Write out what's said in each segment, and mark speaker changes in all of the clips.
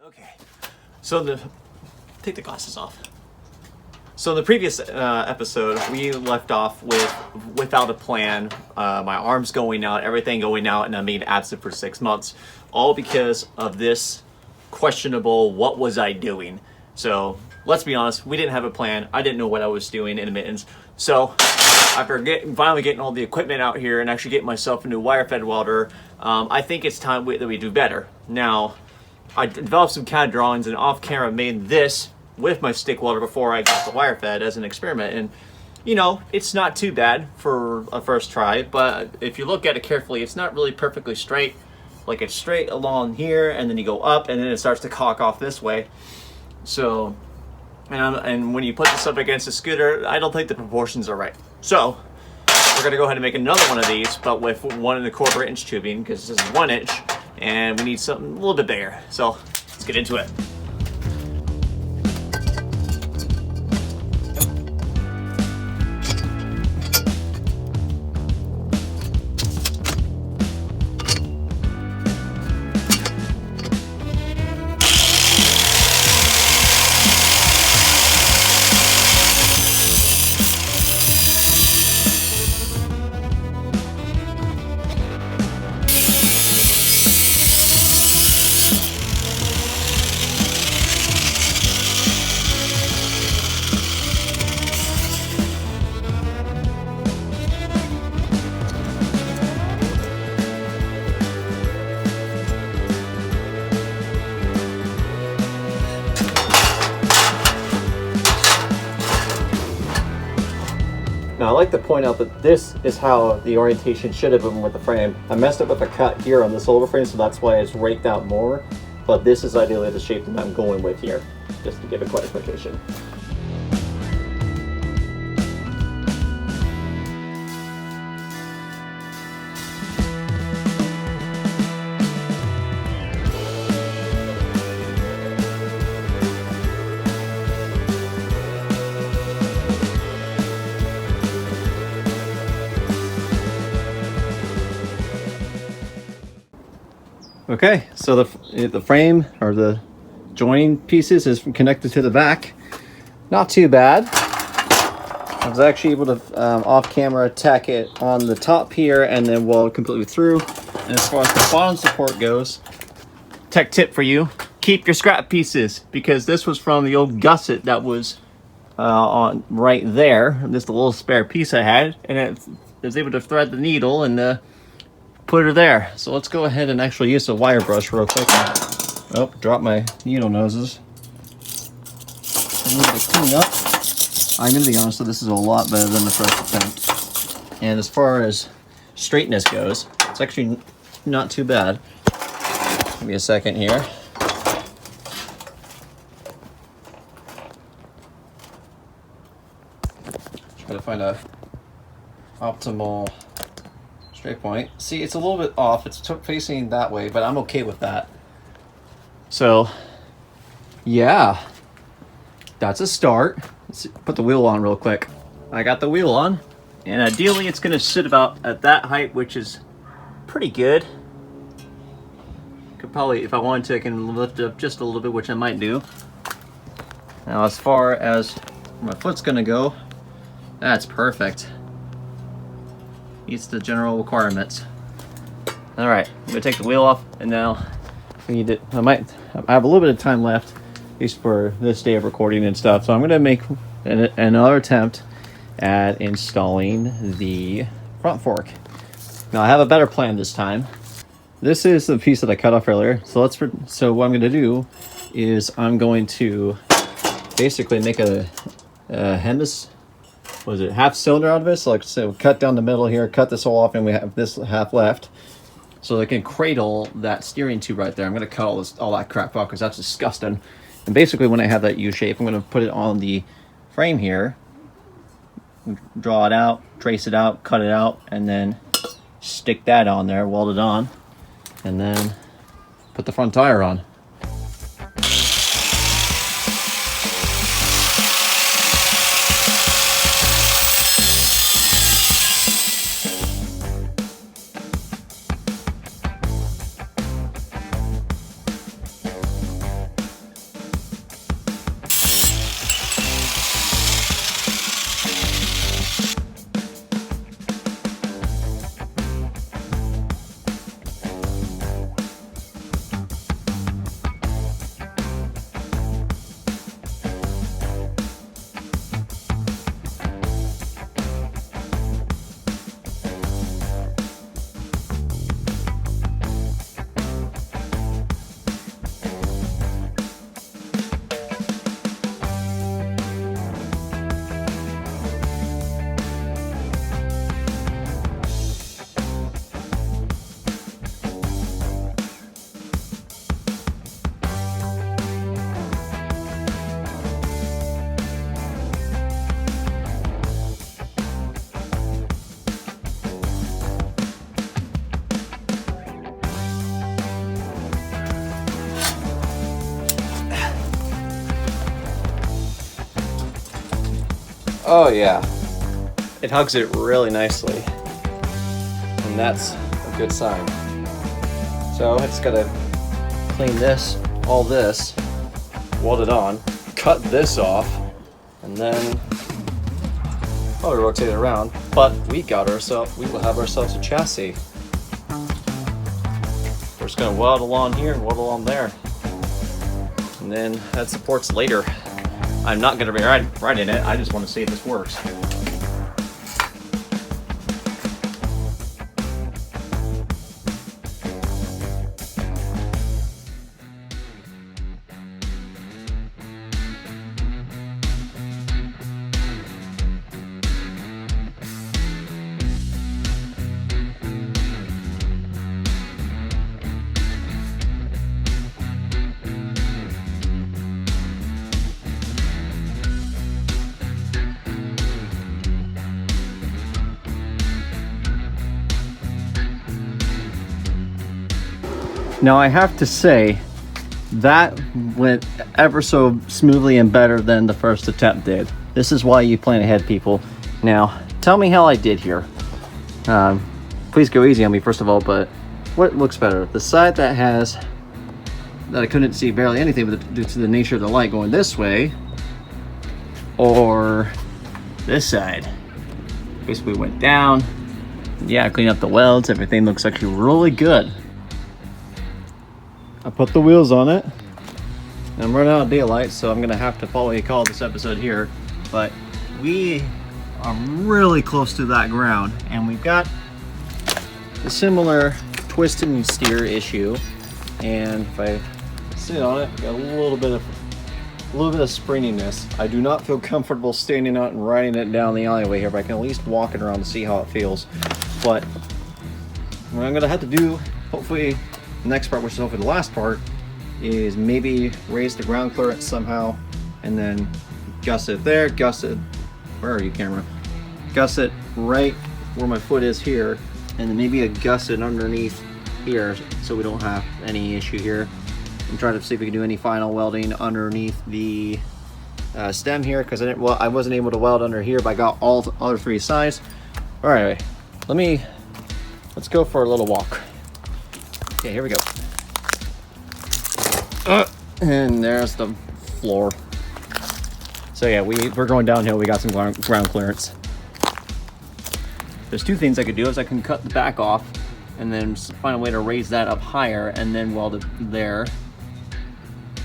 Speaker 1: Okay, so take the glasses off. So in the previous episode, we left off without a plan, my arms going out, everything going out, and I'm being absent for 6 months, all because of this questionable, what was I doing? So let's be honest, we didn't have a plan. I didn't know what I was doing in mittens. So after finally getting all the equipment out here and actually getting myself a new wire fed welder, I think it's time that we do better. Now, I developed some CAD drawings and off camera made this with my stick welder before I got the wire fed as an experiment. And you know, it's not too bad for a first try, but if you look at it carefully, it's not really perfectly straight. Like it's straight along here and then you go up and then it starts to cock off this way. So, and when you put this up against a scooter, I don't think the proportions are right. So, we're gonna go ahead and make another one of these, but with 1¼ inch tubing, because this is 1 inch, and we need something a little bit bigger. So, let's get into it. Now, I'd like to point out that this is how the orientation should have been with the frame. I messed up with the cut here on this older frame, so that's why it's raked out more. But this is ideally the shape that I'm going with here, just to give a clarification. Okay, so the frame or the joining pieces is connected to the back. Not too bad. I was actually able to off camera tack it on the top here and then weld completely through. And as far as the bottom support goes, tech tip for you: keep your scrap pieces, because this was from the old gusset that was on right there. Just a little spare piece I had, and it was able to thread the needle and put her there. So let's go ahead and actually use the wire brush real quick. Oh, drop my needle noses. A little bit of clean up. I'm gonna be honest, so this is a lot better than the first attempt. And as far as straightness goes, it's actually not too bad. Give me a second here. Try to find a optimal straight point. See, it's a little bit off. It's facing that way, but I'm okay with that. So, yeah, that's a start. Let's put the wheel on real quick. I got the wheel on, and ideally it's going to sit about at that height, which is pretty good. Could probably, if I wanted to, I can lift it up just a little bit, which I might do. Now, as far as where my foot's going to go, that's perfect. Meets the general requirements. All right, I'm gonna take the wheel off, and now we need to. I have a little bit of time left, at least for this day of recording and stuff. So I'm gonna make another attempt at installing the front fork. Now I have a better plan this time. This is the piece that I cut off earlier. So what I'm gonna do is I'm going to basically make a half cylinder out of it. So cut down the middle here, cut this all off, and we have this half left, so they can cradle that steering tube right there. I'm going to cut all that crap off because that's disgusting. And basically, when I have that U shape, I'm going to put it on the frame here, draw it out, trace it out, cut it out, and then stick that on there, weld it on, and then put the front tire on. Oh yeah, it hugs it really nicely, and that's a good sign. So I just gotta clean this, all this, weld it on, cut this off, and then probably rotate it around. But we will have ourselves a chassis. We're just gonna weld along here and weld along there, and then add supports later. I'm not gonna be riding it. I just want to see if this works. Now I have to say, that went ever so smoothly and better than the first attempt did. This is why you plan ahead, people. Now, tell me how I did here. Please go easy on me, first of all, but what looks better? The side that I couldn't see barely anything due to the nature of the light going this way, or this side? Basically went down. Yeah, clean up the welds. Everything looks actually really good. I put the wheels on it. I'm running out of daylight, so I'm gonna have to probably call this episode here. But we are really close to that ground, and we've got a similar twist and steer issue. And if I sit on it, got a little bit of springiness. I do not feel comfortable standing out and riding it down the alleyway here, but I can at least walk it around to see how it feels. But what I'm gonna have to do, hopefully, the next part, which is hopefully the last part, is maybe raise the ground clearance somehow, and then gusset it there, gusset, where are you, camera? Gusset right where my foot is here, and then maybe a gusset underneath here, so we don't have any issue here. I'm trying to see if we can do any final welding underneath the stem here, because I wasn't able to weld under here, but I got all the other three sides. All right, let's go for a little walk. Okay, here we go. And there's the floor. So yeah, we're going downhill. We got some ground clearance. There's two things I could do. Is I can cut the back off and then find a way to raise that up higher and then weld it there.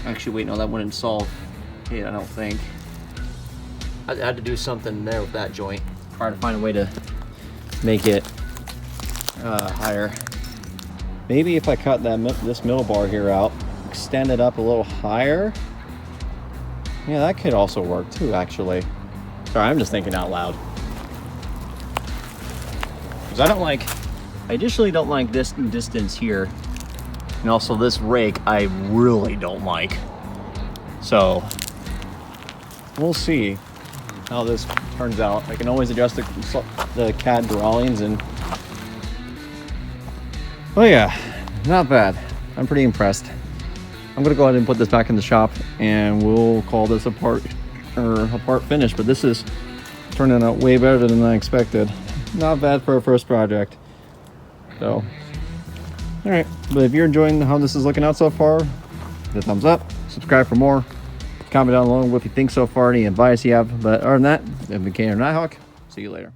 Speaker 1: Actually, wait, no, that wouldn't solve it, I don't think. I had to do something there with that joint. Try to find a way to make it higher. Maybe if I cut this middle bar here out, extend it up a little higher. Yeah, that could also work too, actually. Sorry, I'm just thinking out loud. Because I additionally don't like this distance here. And also this rake, I really don't like. So, we'll see how this turns out. I can always adjust the CAD drawings and... Oh yeah, not bad. I'm pretty impressed. I'm gonna go ahead and put this back in the shop and we'll call this a part finish, but this is turning out way better than I expected. Not bad for a first project. So, all right, but if you're enjoying how this is looking out so far, hit a thumbs up, subscribe for more, comment down below what you think so far, any advice you have. But other than that, I've been Nighthawk. See you later.